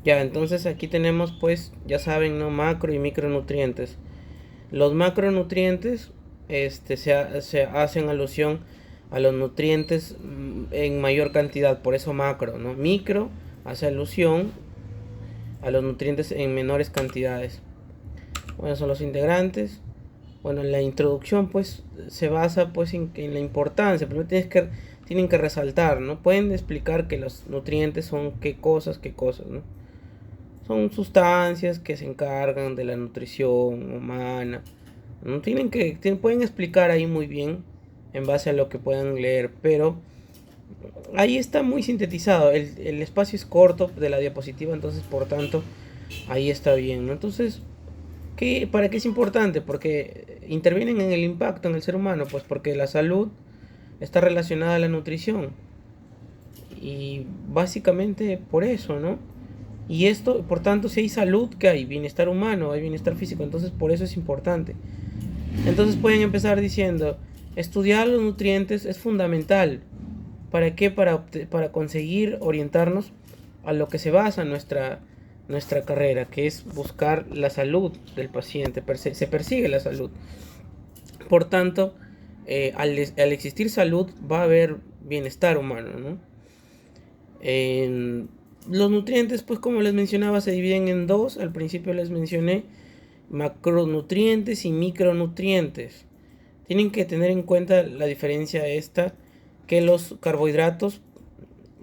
Ya, entonces aquí tenemos pues, ya saben, ¿no? Macro y micronutrientes. Los macronutrientes se hacen alusión a los nutrientes en mayor cantidad, por eso macro, ¿no? Micro hace alusión a los nutrientes en menores cantidades. Bueno, son los integrantes. Bueno, la introducción pues se basa pues en la importancia. Primero tienen que resaltar, ¿no? Pueden explicar que los nutrientes son qué cosas, ¿no? Son sustancias que se encargan de la nutrición humana. No pueden explicar ahí muy bien en base a lo que puedan leer, pero ahí está muy sintetizado. El espacio es corto de la diapositiva, entonces por tanto ahí está bien, ¿no? Entonces, ¿para qué es importante? Porque intervienen en el impacto en el ser humano, pues porque la salud está relacionada a la nutrición. Y básicamente por eso, ¿no? Y esto, por tanto, si hay salud, que hay bienestar humano, hay bienestar físico, entonces por eso es importante. Entonces pueden empezar diciendo, estudiar los nutrientes es fundamental. ¿Para qué? Para conseguir orientarnos a lo que se basa nuestra carrera, que es buscar la salud del paciente, se persigue la salud. Por tanto, al existir salud va a haber bienestar humano, ¿no? Los nutrientes, pues como les mencionaba, se dividen en dos. Al principio les mencioné macronutrientes y micronutrientes. Tienen que tener en cuenta la diferencia esta, que los carbohidratos,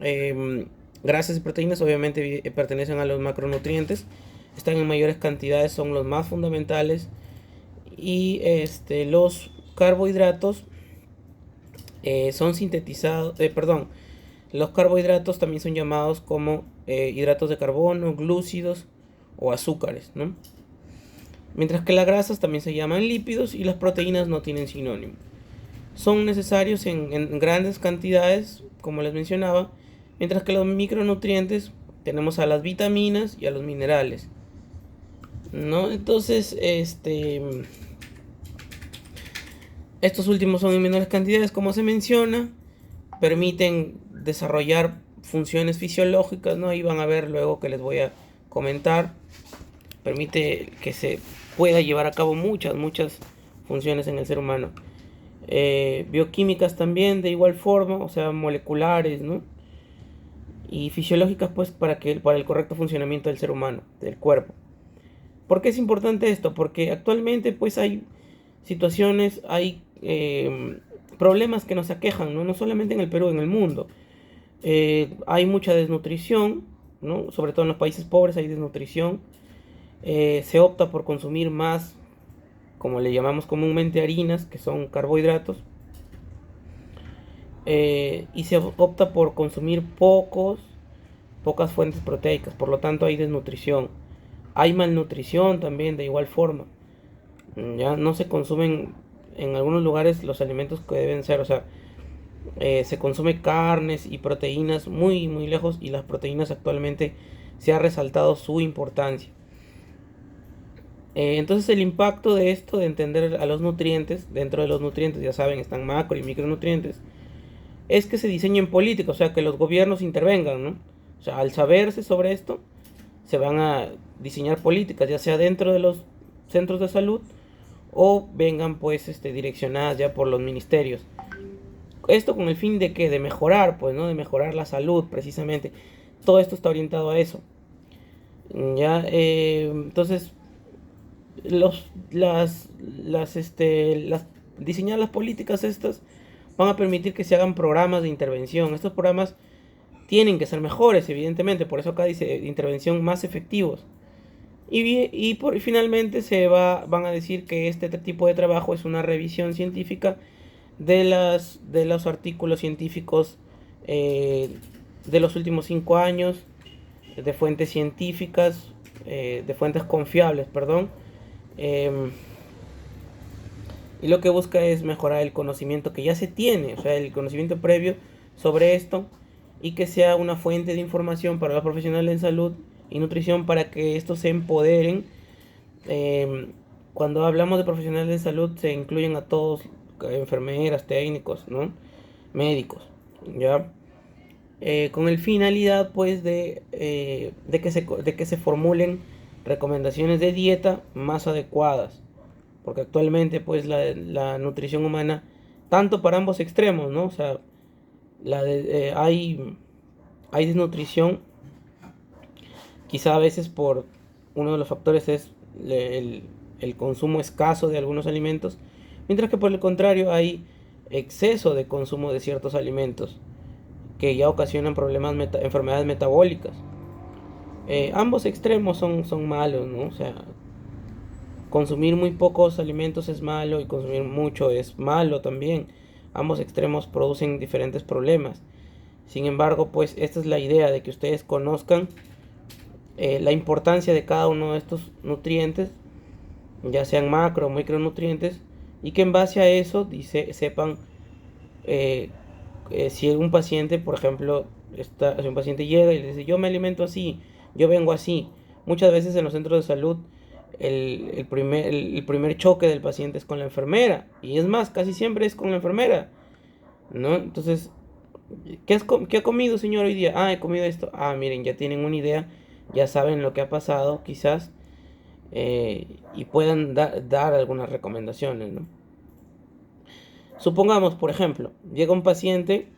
eh, grasas y proteínas obviamente pertenecen a los macronutrientes, están en mayores cantidades, son los más fundamentales, y los carbohidratos son sintetizados, perdón, los carbohidratos también son llamados como hidratos de carbono, glúcidos o azúcares, ¿no? Mientras que las grasas también se llaman lípidos y las proteínas no tienen sinónimo. Son necesarios en grandes cantidades, como les mencionaba, mientras que los micronutrientes tenemos a las vitaminas y a los minerales, ¿no? Entonces, estos últimos son en menores cantidades, como se menciona, permiten desarrollar funciones fisiológicas, ¿no? Y van a ver luego que les voy a comentar. Permite que se pueda llevar a cabo muchas funciones en el ser humano. Bioquímicas también de igual forma, o sea, moleculares, ¿no? Y fisiológicas, pues, para el correcto funcionamiento del ser humano, del cuerpo. ¿Por qué es importante esto? Porque actualmente, pues, hay situaciones, hay problemas que nos aquejan, ¿no? No solamente en el Perú, en el mundo. Hay mucha desnutrición, ¿no? Sobre todo en los países pobres hay desnutrición. Se opta por consumir más, como le llamamos comúnmente, harinas, que son carbohidratos. Y se opta por consumir pocas fuentes proteicas, por lo tanto hay desnutrición. Hay malnutrición también de igual forma. Ya no se consumen en algunos lugares los alimentos que deben ser, o sea, se consume carnes y proteínas muy lejos, y las proteínas actualmente se ha resaltado su importancia. Entonces el impacto de esto, de entender a los nutrientes, dentro de los nutrientes ya saben están macro y micronutrientes, es que se diseñen políticas, o sea, que los gobiernos intervengan, ¿no? O sea, al saberse sobre esto, se van a diseñar políticas, ya sea dentro de los centros de salud o vengan pues direccionadas ya por los ministerios. Esto con el fin de que de mejorar, pues, ¿no? De mejorar la salud, precisamente. Todo esto está orientado a eso. Ya, entonces, los, las diseñar las políticas estas van a permitir que se hagan programas de intervención. Estos programas tienen que ser mejores, evidentemente, por eso acá dice de intervención más efectivos. Finalmente van a decir que este tipo de trabajo es una revisión científica de los artículos científicos eh, de los últimos 5 años, de fuentes científicas, de fuentes confiables, perdón. Eh, y lo que busca es mejorar el conocimiento que ya se tiene, o sea, el conocimiento previo sobre esto, y que sea una fuente de información para los profesionales en salud y nutrición para que estos se empoderen. Eh, Cuando hablamos de profesionales de salud se incluyen a todos, enfermeras, técnicos, ¿no? Médicos, ¿ya? con el finalidad pues de que se formulen recomendaciones de dieta más adecuadas, porque actualmente pues la nutrición humana, tanto para ambos extremos, ¿no? O sea, hay desnutrición, quizá a veces por uno de los factores es el, el consumo escaso de algunos alimentos, mientras que por el contrario hay exceso de consumo de ciertos alimentos que ya ocasionan enfermedades metabólicas. Ambos extremos son malos, ¿no? O sea, consumir muy pocos alimentos es malo y consumir mucho es malo también. Ambos extremos producen diferentes problemas. Sin embargo, pues esta es la idea de que ustedes conozcan la importancia de cada uno de estos nutrientes, ya sean macro o micronutrientes, y que en base a eso sepan eh, si un paciente, por ejemplo, si un paciente llega y le dice, yo me alimento así, yo vengo así, muchas veces en los centros de salud el primer choque del paciente es con la enfermera, y es más, casi siempre es con la enfermera, ¿no? Entonces, ¿qué ha comido, señor, hoy día? Ah, he comido esto. Ah, miren, ya tienen una idea, ya saben lo que ha pasado, quizás, y puedan dar algunas recomendaciones, ¿no? Supongamos, por ejemplo, llega un paciente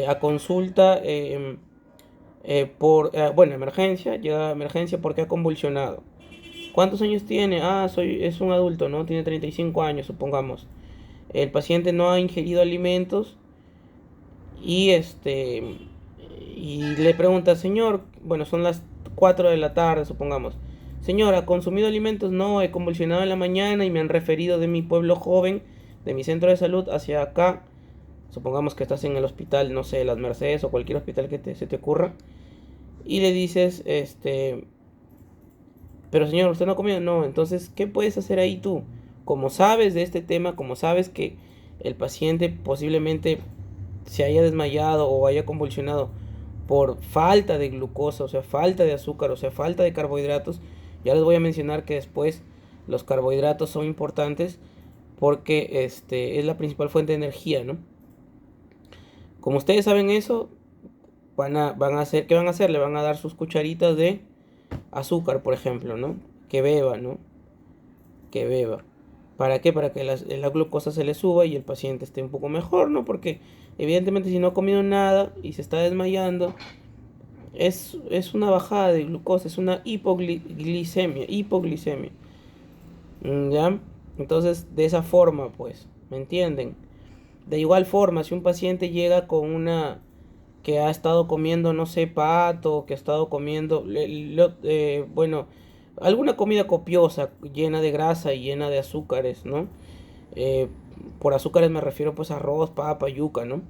a consulta bueno, emergencia, llega a emergencia porque ha convulsionado. ¿Cuántos años tiene? Ah, es un adulto, ¿no? Tiene 35 años, supongamos. El paciente no ha ingerido alimentos y y le pregunta, señor, bueno, son las 4 de la tarde, supongamos. Señor, ¿ha consumido alimentos? No, he convulsionado en la mañana y me han referido de mi pueblo joven, de mi centro de salud, hacia acá. Supongamos que estás en el hospital, no sé, Las Mercedes o cualquier hospital que se te ocurra. Y le dices, pero señor, ¿usted no ha comido? No, entonces, ¿qué puedes hacer ahí tú? Como sabes de este tema, como sabes que el paciente posiblemente se haya desmayado o haya convulsionado por falta de glucosa, o sea, falta de azúcar, o sea, falta de carbohidratos, ya les voy a mencionar que después los carbohidratos son importantes porque es la principal fuente de energía, ¿no? Como ustedes saben eso, van a hacer, ¿qué van a hacer? Le van a dar sus cucharitas de azúcar, por ejemplo, ¿no? Que beba, ¿no? Que beba. ¿Para qué? Para que la glucosa se le suba y el paciente esté un poco mejor, ¿no? Porque evidentemente si no ha comido nada y se está desmayando, es una bajada de glucosa, es una hipoglicemia. ¿Ya? Entonces, de esa forma, pues, ¿me entienden? De igual forma, si un paciente llega con que ha estado comiendo, no sé, pato, que ha estado comiendo, bueno, alguna comida copiosa, llena de grasa y llena de azúcares, ¿no? Eh, por azúcares me refiero pues a arroz, papa, yuca, ¿no?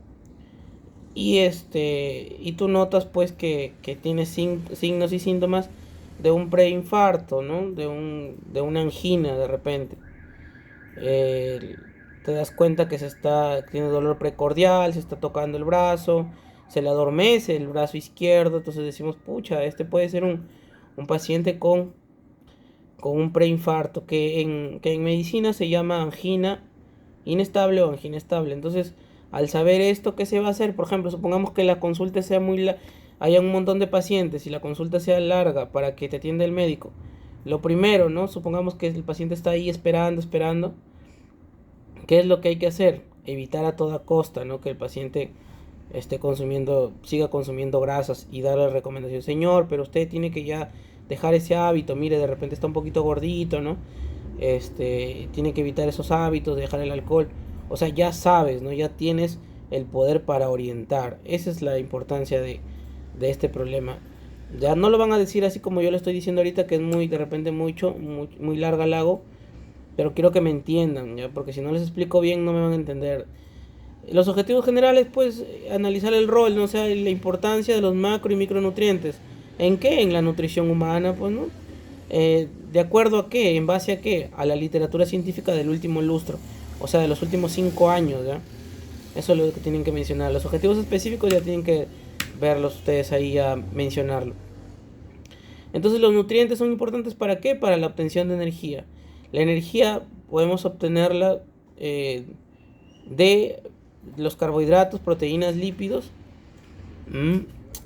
Y tú notas pues que tienes signos y síntomas de un preinfarto, ¿no? De una angina de repente. Eh, Te das cuenta que tiene dolor precordial, se está tocando el brazo, se le adormece el brazo izquierdo, entonces decimos, pucha, este puede ser un paciente con un preinfarto, que en medicina se llama angina inestable o angina estable. Entonces, al saber esto, ¿qué se va a hacer? Por ejemplo, supongamos que la consulta sea haya un montón de pacientes y la consulta sea larga para que te atienda el médico. Lo primero, ¿no? Supongamos que el paciente está ahí esperando. ¿Qué es lo que hay que hacer? Evitar a toda costa, ¿no? Que el paciente siga consumiendo grasas y darle la recomendación, señor, pero usted tiene que ya dejar ese hábito, mire, de repente está un poquito gordito, ¿no? Tiene que evitar esos hábitos, dejar el alcohol. O sea, ya sabes, ¿no? Ya tienes el poder para orientar. Esa es la importancia de este problema. Ya no lo van a decir así como yo lo estoy diciendo ahorita, que es de repente muy larga el hago, pero quiero que me entiendan, ¿ya? Porque si no les explico bien no me van a entender. Los objetivos generales, pues, analizar el rol, ¿no? O sea, la importancia de los macro y micronutrientes. ¿En qué? En la nutrición humana, pues, ¿no? ¿De acuerdo a qué? ¿En base a qué? A la literatura científica del último lustro. O sea, de los últimos 5 años, ¿ya? Eso es lo que tienen que mencionar. Los objetivos específicos ya tienen que verlos ustedes ahí a mencionarlo. Entonces los nutrientes son importantes ¿para qué? Para la obtención de energía. La energía podemos obtenerla de los carbohidratos, proteínas, lípidos Mm,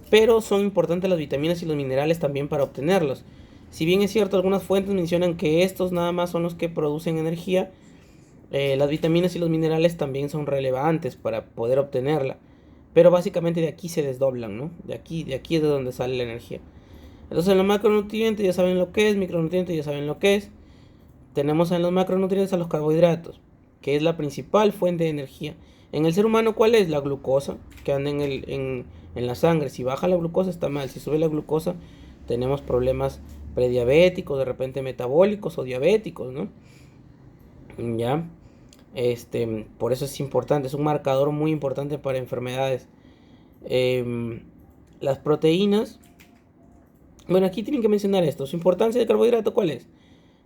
Pero son importantes las vitaminas y los minerales también para obtenerlos. Si bien es cierto, algunas fuentes mencionan que estos nada más son los que producen energía, las vitaminas y los minerales también son relevantes para poder obtenerla. Pero básicamente de aquí se desdoblan, ¿no? De aquí es de donde sale la energía. Entonces en los macronutrientes ya saben lo que es, micronutrientes ya saben lo que es. Tenemos en los macronutrientes a los carbohidratos, que es la principal fuente de energía. En el ser humano, ¿cuál es? La glucosa, que anda en la sangre. Si baja la glucosa está mal, si sube la glucosa tenemos problemas prediabéticos, de repente metabólicos o diabéticos, ¿no? Ya, por eso es importante, es un marcador muy importante para enfermedades. Em, las proteínas, bueno, aquí tienen que mencionar esto. Su importancia del carbohidrato, ¿cuál es?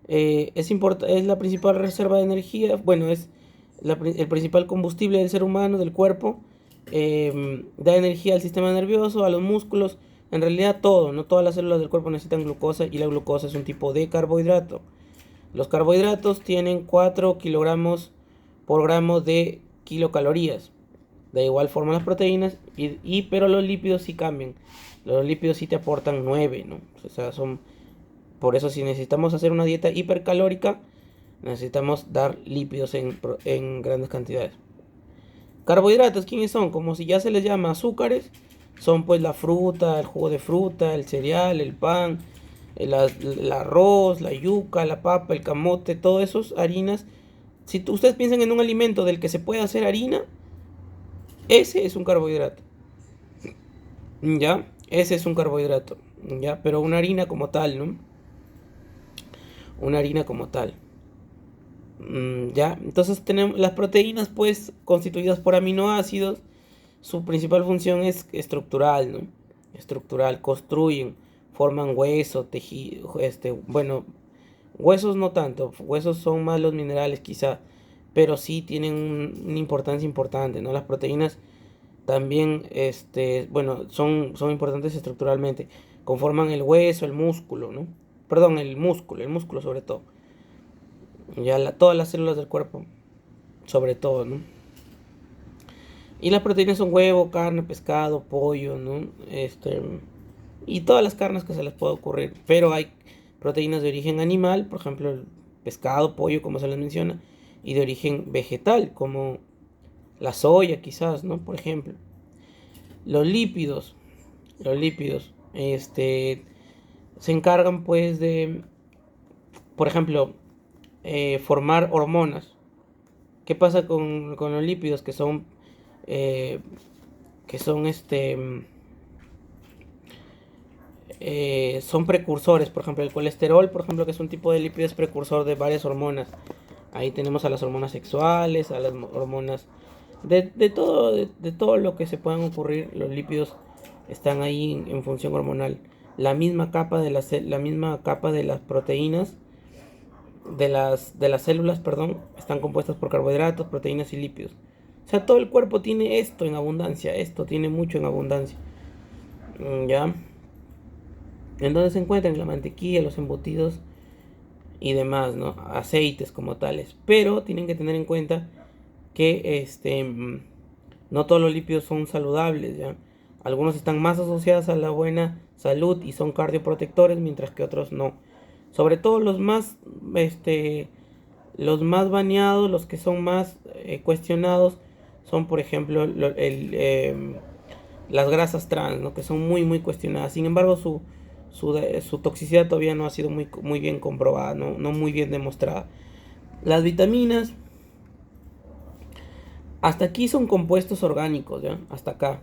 Es la principal reserva de energía, bueno, es el principal combustible del ser humano, del cuerpo. Da energía al sistema nervioso, a los músculos, en realidad todo, no todas las células del cuerpo necesitan glucosa y la glucosa es un tipo de carbohidrato. Los carbohidratos tienen 4 kilogramos por gramo de kilocalorías. De igual forma las proteínas, pero los lípidos sí cambian. Los lípidos sí te aportan 9, ¿no? O sea, por eso si necesitamos hacer una dieta hipercalórica, necesitamos dar lípidos en grandes cantidades. Carbohidratos, ¿quiénes son? Como si ya se les llama azúcares, son pues la fruta, el jugo de fruta, el cereal, el pan, el arroz, la yuca, la papa, el camote, todos esos harinas. Si ustedes piensan en un alimento del que se puede hacer harina, ese es un carbohidrato. ¿Ya? Ese es un carbohidrato. ¿Ya? Pero una harina como tal, ¿no? Una harina como tal. ¿Ya? Entonces tenemos las proteínas, pues, constituidas por aminoácidos. Su principal función es estructural, ¿no? Estructural, construyen, forman hueso, tejido, bueno, huesos no tanto, huesos son más los minerales quizá, pero sí tienen una importancia importante, ¿no? Las proteínas también, bueno, son importantes estructuralmente, conforman el hueso, el músculo, ¿no? Perdón, el músculo sobre todo, ya todas las células del cuerpo, sobre todo, ¿no? Y las proteínas son huevo, carne, pescado, pollo, ¿no? Y todas las carnes que se les pueda ocurrir. Pero hay proteínas de origen animal, por ejemplo, el pescado, pollo, como se les menciona, y de origen vegetal, como la soya, quizás, ¿no? Por ejemplo. Los lípidos, se encargan, pues, de, por ejemplo, formar hormonas. ¿Qué pasa con los lípidos eh, que son precursores? Por ejemplo, el colesterol, por ejemplo, que es un tipo de lípido, es precursor de varias hormonas. Ahí tenemos a las hormonas sexuales, a las hormonas de todo lo que se puedan ocurrir. Los lípidos están ahí en función hormonal. La misma capa la misma capa de las proteínas de las células, perdón, están compuestas por carbohidratos, proteínas y lípidos. O sea, todo el cuerpo tiene esto en abundancia, esto tiene mucho en abundancia. ¿Ya? En donde se encuentran la mantequilla, los embutidos y demás, ¿no? Aceites como tales. Pero tienen que tener en cuenta que no todos los lípidos son saludables, ¿ya? Algunos están más asociados a la buena salud y son cardioprotectores, mientras que otros no. Sobre todo los más baneados, los que son más cuestionados, son por ejemplo las grasas trans, ¿no? Que son muy muy cuestionadas. Sin embargo, su toxicidad todavía no ha sido muy bien comprobada, no muy bien demostrada. Las vitaminas, hasta aquí son compuestos orgánicos, ¿ya? Hasta acá.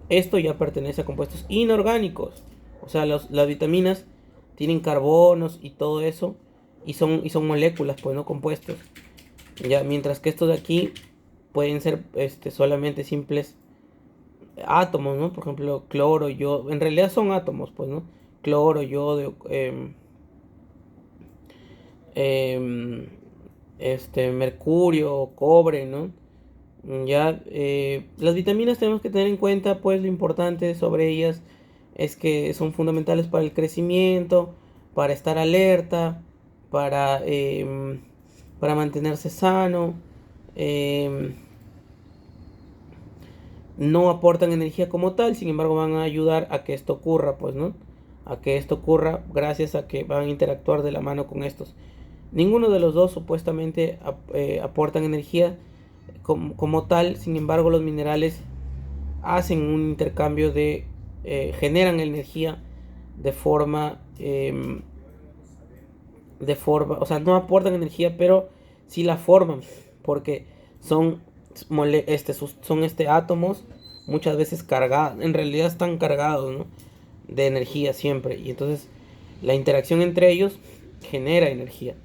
Esto ya pertenece a compuestos inorgánicos. O sea, las vitaminas tienen carbonos y todo eso. Y son moléculas, pues no compuestos. Ya, mientras que estos de aquí pueden ser solamente simples átomos, ¿no? Por ejemplo, cloro, yodo. En realidad son átomos, pues, ¿no? Cloro, yodo, em, mercurio, cobre, ¿no? Ya, las vitaminas tenemos que tener en cuenta, pues lo importante sobre ellas es que son fundamentales para el crecimiento, para estar alerta, para mantenerse sano, em, no aportan energía como tal, sin embargo van a ayudar a que esto ocurra, pues, ¿no? A que esto ocurra gracias a que van a interactuar de la mano con estos. Ninguno de los dos supuestamente aportan energía como tal, sin embargo los minerales hacen un intercambio generan energía de forma, o sea, no aportan energía, pero sí la forman, porque son, son átomos muchas veces cargados, en realidad están cargados, ¿no?, de energía siempre, y entonces la interacción entre ellos genera energía.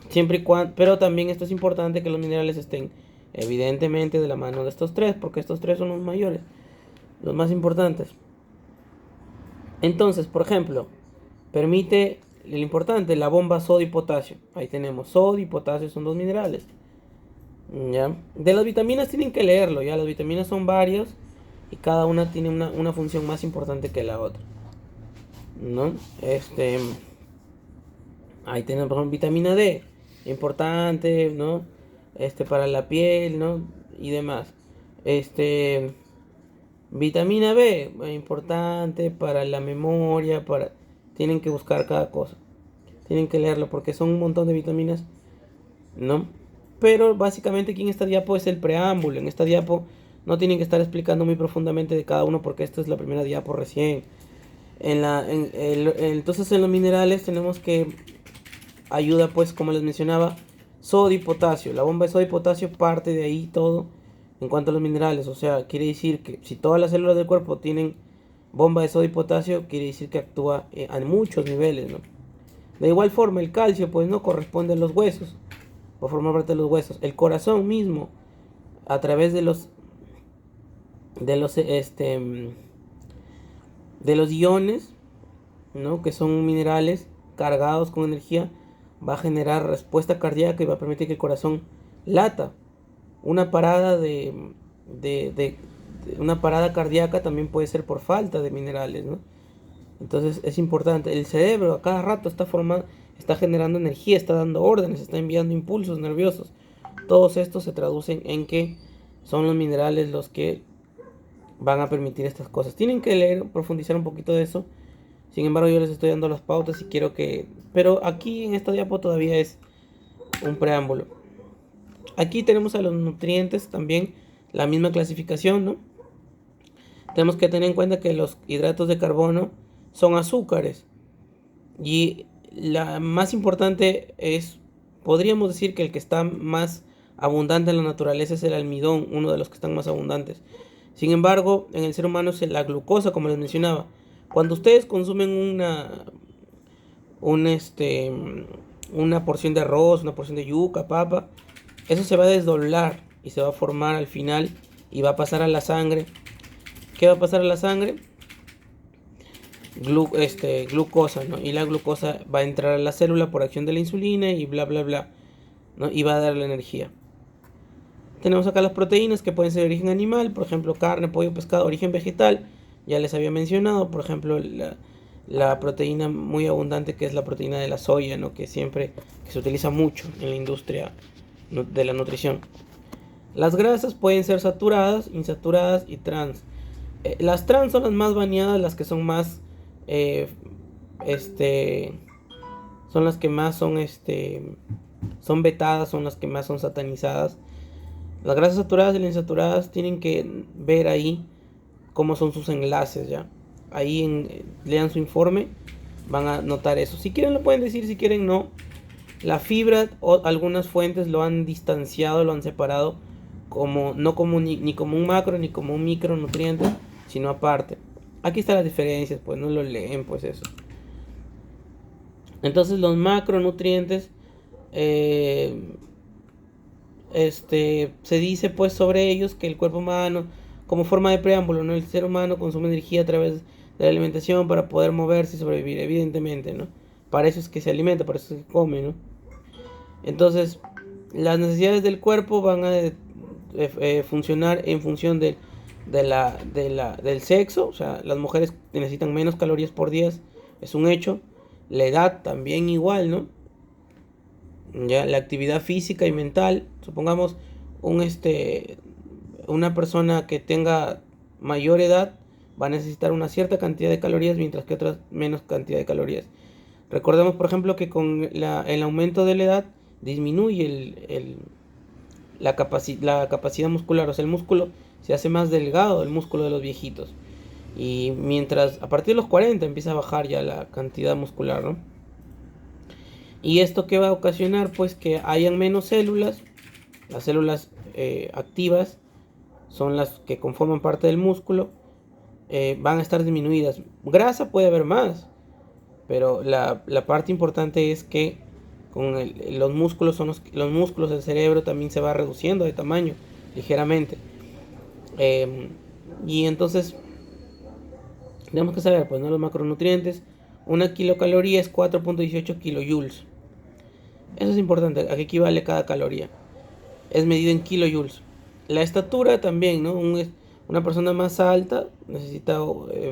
Siempre y cuando, pero también esto es importante que los minerales estén evidentemente de la mano de estos tres, porque estos tres son los mayores, los más importantes. Entonces, por ejemplo, permite lo importante, la bomba sodio y potasio. Ahí tenemos sodio y potasio, son dos minerales. ¿Ya? De las vitaminas tienen que leerlo, ya las vitaminas son varias y cada una tiene una función más importante que la otra, ¿no? Ahí tenemos, por ejemplo, vitamina D, importante, ¿no? Para la piel, ¿no? Y demás. Vitamina B, importante para la memoria, tienen que buscar cada cosa. Tienen que leerlo porque son un montón de vitaminas, ¿no? Pero básicamente aquí en esta diapo es el preámbulo. En esta diapo no tienen que estar explicando muy profundamente de cada uno porque esta es la primera diapo recién. Entonces en los minerales tenemos que ayuda, pues, como les mencionaba, sodio y potasio. La bomba de sodio y potasio parte de ahí todo en cuanto a los minerales. O sea, quiere decir que si todas las células del cuerpo tienen bomba de sodio y potasio, quiere decir que actúa a muchos niveles, ¿no? De igual forma, el calcio, pues, no corresponde a los huesos, o forma parte de los huesos. El corazón mismo, a través de los iones, ¿no?, que son minerales cargados con energía, va a generar respuesta cardíaca y va a permitir que el corazón lata. Una parada una parada cardíaca también puede ser por falta de minerales, ¿no? Entonces es importante. El cerebro a cada rato está generando energía, está dando órdenes, está enviando impulsos nerviosos. Todos estos se traducen en que son los minerales los que van a permitir estas cosas. Tienen que leer, profundizar un poquito de eso. Sin embargo, yo les estoy dando las pautas y quiero que... Pero aquí en esta diapo todavía es un preámbulo. Aquí tenemos a los nutrientes también, la misma clasificación, ¿no? Tenemos que tener en cuenta que los hidratos de carbono son azúcares. Y la más importante podríamos decir que el que está más abundante en la naturaleza es el almidón, uno de los que están más abundantes. Sin embargo, en el ser humano es la glucosa, como les mencionaba. Cuando ustedes consumen una porción de arroz, una porción de yuca, papa, eso se va a desdoblar y se va a formar al final y va a pasar a la sangre. ¿Qué va a pasar a la sangre? Glucosa, ¿no? Y la glucosa va a entrar a la célula por acción de la insulina y bla, bla, bla, ¿no? Y va a darle energía. Tenemos acá las proteínas que pueden ser de origen animal, por ejemplo, carne, pollo, pescado, origen vegetal. Ya les había mencionado, por ejemplo, la proteína muy abundante que es la proteína de la soya, ¿no?, que se utiliza mucho en la industria de la nutrición. Las grasas pueden ser saturadas, insaturadas y trans. Las trans son las más baneadas, las que son más son las que más son vetadas, son las que más son satanizadas. Las grasas saturadas y las insaturadas tienen que ver ahí cómo son sus enlaces, ¿ya? Ahí lean su informe, van a notar eso. Si quieren lo pueden decir, si quieren no. La fibra, o algunas fuentes lo han distanciado, lo han separado no como ni como un macro ni como un micronutriente, sino aparte. Aquí están las diferencias, pues no lo leen, pues eso. Entonces los macronutrientes se dice pues sobre ellos que el cuerpo humano, como forma de preámbulo, ¿no?, el ser humano consume energía a través de la alimentación para poder moverse y sobrevivir, evidentemente, ¿no? Para eso es que se alimenta, para eso es que come, ¿no? Entonces, las necesidades del cuerpo van a funcionar en función del sexo. O sea, las mujeres necesitan menos calorías por día, es un hecho. La edad también igual, ¿no? Ya, la actividad física y mental, supongamos una persona que tenga mayor edad va a necesitar una cierta cantidad de calorías, mientras que otras menos cantidad de calorías. Recordemos, por ejemplo, que con el aumento de la edad disminuye la capacidad muscular, o sea, el músculo se hace más delgado, el músculo de los viejitos. Y mientras a partir de los 40 empieza a bajar ya la cantidad muscular, ¿no? ¿Y esto qué va a ocasionar? Pues que hayan menos células. Las células activas son las que conforman parte del músculo. Van a estar disminuidas. Grasa puede haber más, pero la parte importante es que con los músculos los músculos del cerebro también se va reduciendo de tamaño ligeramente. Y entonces tenemos que saber, pues, ¿no? Los macronutrientes. Una kilocaloría es 4.18 kilojoules. Eso es importante, a qué equivale cada caloría. Es medido en kilojoules. La estatura también, ¿no? Una persona más alta necesita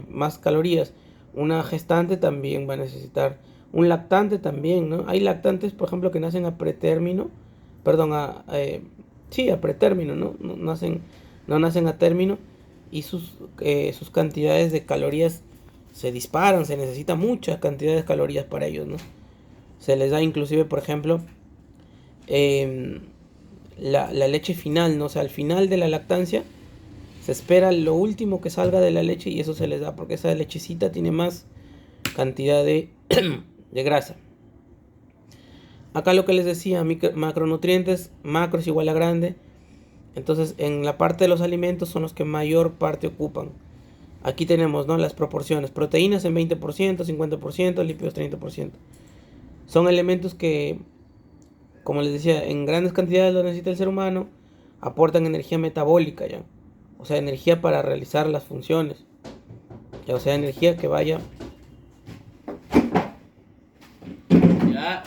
más calorías. Una gestante también va a necesitar. Un lactante también, ¿no? Hay lactantes, por ejemplo, que nacen a pretérmino. Perdón, sí, a pretérmino, ¿no? No nacen a término. Y sus cantidades de calorías se disparan. Se necesita mucha cantidad de calorías para ellos, ¿no? Se les da inclusive, por ejemplo, la leche final, ¿no? O sea, al final de la lactancia se espera lo último que salga de la leche y eso se les da porque esa lechecita tiene más cantidad de grasa. Acá lo que les decía, macronutrientes, macro es igual a grande. Entonces, en la parte de los alimentos son los que mayor parte ocupan. Aquí tenemos, ¿no?, las proporciones. Proteínas en 20%, 50%, lípidos 30%. Son elementos que, como les decía, en grandes cantidades lo necesita el ser humano. Aportan energía metabólica, ¿ya? O sea, energía para realizar las funciones. ¿Ya? O sea, energía que vaya... Ya.